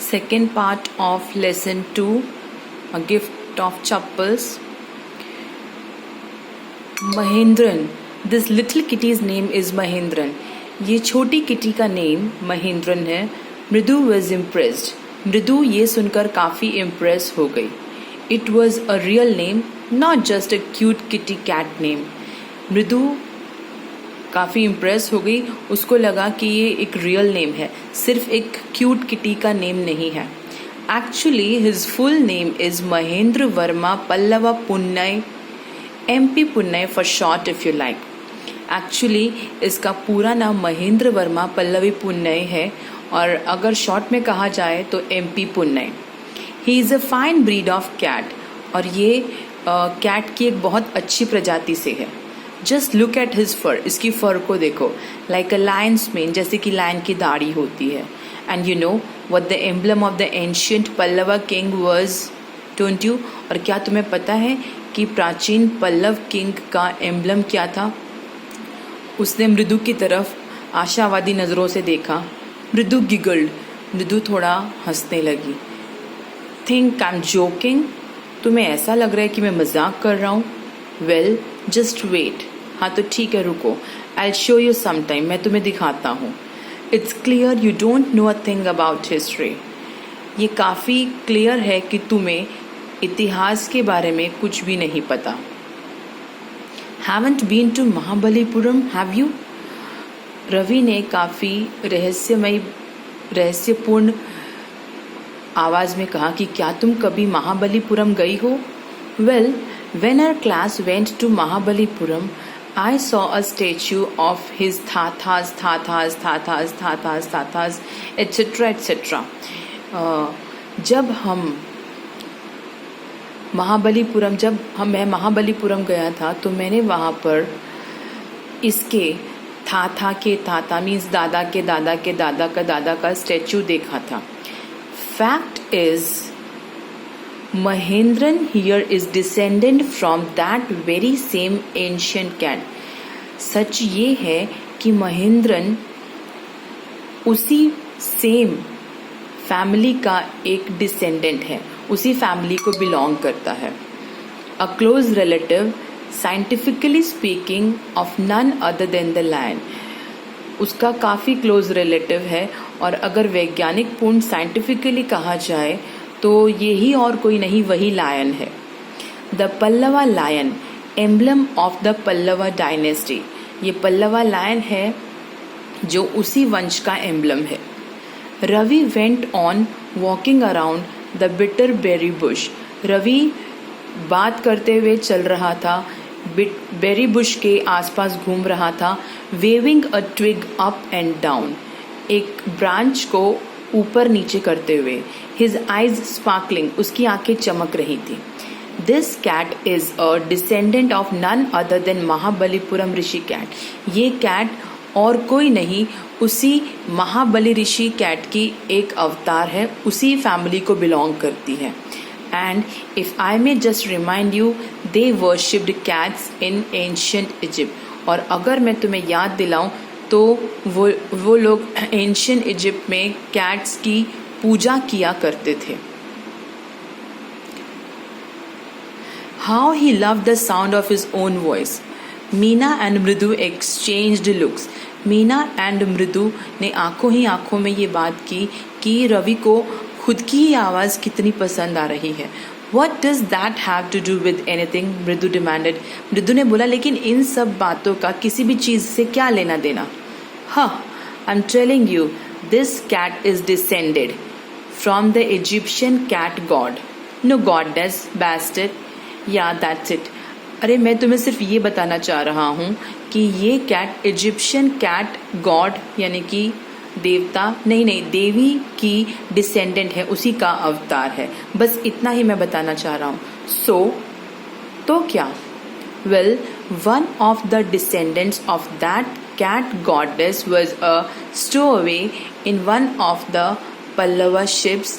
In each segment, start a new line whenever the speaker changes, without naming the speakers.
second part of lesson 2, a gift of chappals. Mahendran. This little kitty's name is Mahendran. ये छोटी kitty का name Mahendran है. मृदु was impressed. मृदु ये सुनकर काफी इम्प्रेस हो गई. It was a real name, not just a cute kitty cat name. मृदु काफ़ी इम्प्रेस हो गई. उसको लगा कि ये एक रियल नेम है, सिर्फ एक क्यूट किटी का नेम नहीं है. Actually his full name is Mahendra Verma Pallava पुन्नई, MP पुन्नई for short if you like. Actually इसका पूरा नाम महेंद्र वर्मा पल्लवी पुन्नई है और अगर शॉर्ट में कहा जाए तो MP Punnai. He is a fine breed of cat और ये कैट की एक बहुत अच्छी प्रजाति से है. जस्ट लुक एट हिज फर. इसकी फर को देखो. लाइक अ लायंस मेन, जैसे कि लायन की दाढ़ी होती है. And you know what the emblem of the ancient Pallava king was, don't you? और क्या तुम्हें पता है कि प्राचीन पल्लव किंग का एम्बलम क्या था? उसने मृदु की तरफ आशावादी नज़रों से देखा. मृदु गिगल्ड. मृदु थोड़ा हंसने लगी. Think I am joking? तुम्हें ऐसा लग रहा है कि मैं मजाक कर रहा हूँ? Well just wait. हाँ तो ठीक है, रुको. I show you sometime. मैं तुम्हें दिखाता हूँ. It's clear you don't know a thing about history. ये काफ़ी क्लियर है कि तुम्हें इतिहास के बारे में कुछ भी नहीं पता. Haven't been to Mahabalipuram have you? Ravi ने काफ़ी रहस्यपूर्ण आवाज़ में कहा कि क्या तुम कभी महाबलीपुरम गई हो? Well, when our class went to Mahabalipuram, I saw a statue of his Thathas, etc. etc. मैं महाबलीपुरम गया था तो मैंने वहाँ पर इसके थाथा मीन्स दादा के दादा के दादा का दादा का स्टैचू देखा था. Fact is Mahendran here is descendant from that very same ancient cat. सच ये है कि महेंद्रन उसी सेम फैमिली का एक डिसेंडेंट है, उसी फैमिली को बिलोंग करता है. A close relative scientifically speaking of none other than the lion. उसका काफ़ी क्लोज रिलेटिव है और अगर वैज्ञानिक पूर्ण साइंटिफिकली कहा जाए तो यही और कोई नहीं, वही लायन है. The Pallava lion, emblem of the Pallava dynasty. ये पल्लवा लायन है जो उसी वंश का एम्बलम है. Ravi went on walking around the bitter berry bush. Ravi बात करते हुए चल रहा था, बेरी बुश के आसपास घूम रहा था. Waving a twig up and down, एक ब्रांच को ऊपर नीचे करते हुए. हिज आइज स्पार्कलिंग, उसकी आंखें चमक रही थी. This cat is a descendant of none other than Mahabalipuram Rishi cat. ये कैट और कोई नहीं, उसी महाबली ऋषि कैट की एक अवतार है, उसी फैमिली को बिलोंग करती है. And if I may just remind you, they worshipped cats in ancient Egypt. और अगर मैं तुम्हें याद दिलाऊं तो वो लोग एंशियंट इजिप्ट में कैट्स की पूजा किया करते थे. How he loved the sound of his own voice. Meena and मृदु एक्सचेंज्ड लुक्स. मीना एंड मृदु ने आंखों ही आंखों में ये बात की कि रवि को खुद की ही आवाज़ कितनी पसंद आ रही है. What does that have to do with anything? मृदु डिमांडेड. मृदु ने बोला, लेकिन इन सब बातों का किसी भी चीज़ से क्या लेना देना? हाँ, I'm telling you, this cat is descended from the Egyptian cat god. No goddess, bastard. Yeah, that's it. अरे मैं तुम्हें सिर्फ ये बताना चाह रहा हूँ कि ये कैट इजिप्शियन कैट गॉड यानी कि देवता नहीं देवी की डिसेंडेंट है, उसी का अवतार है. बस इतना ही मैं बताना चाह रहा हूँ. तो क्या? Well, one of the descendants of that cat goddess was a stowaway in one of the Pallava ships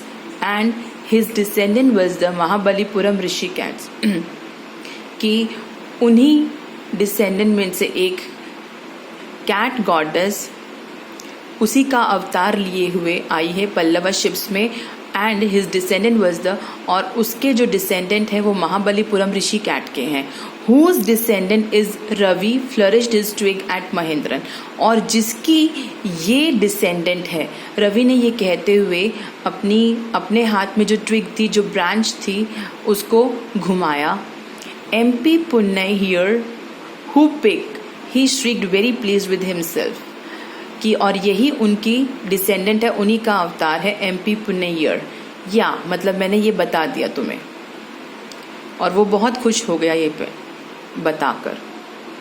and his descendant was the Mahabalipuram Rishi cats. कि उन्हीं डिसेंडेंट में से एक कैट गॉडेस उसी का अवतार लिए हुए आई है पल्लवा शिप्स में। And his descendant was the, और उसके जो डिसेंडेंट हैं वो महाबलीपुरम ऋषि कैट के हैं। Whose descendant is Ravi flourished his twig at Mahendran, और जिसकी ये डिसेंडेंट है, रवि ने ये कहते हुए अपने हाथ में जो ट्विग थी, जो ब्रांच थी, उसको घुमाया। MP Punnai here who pick he shrieked very please with himself, कि और यही उनकी डिसेंडेंट है, उन्हीं का अवतार है MP पुन्नैयर। या मतलब मैंने ये बता दिया तुम्हें, और वो बहुत खुश हो गया ये पे बताकर।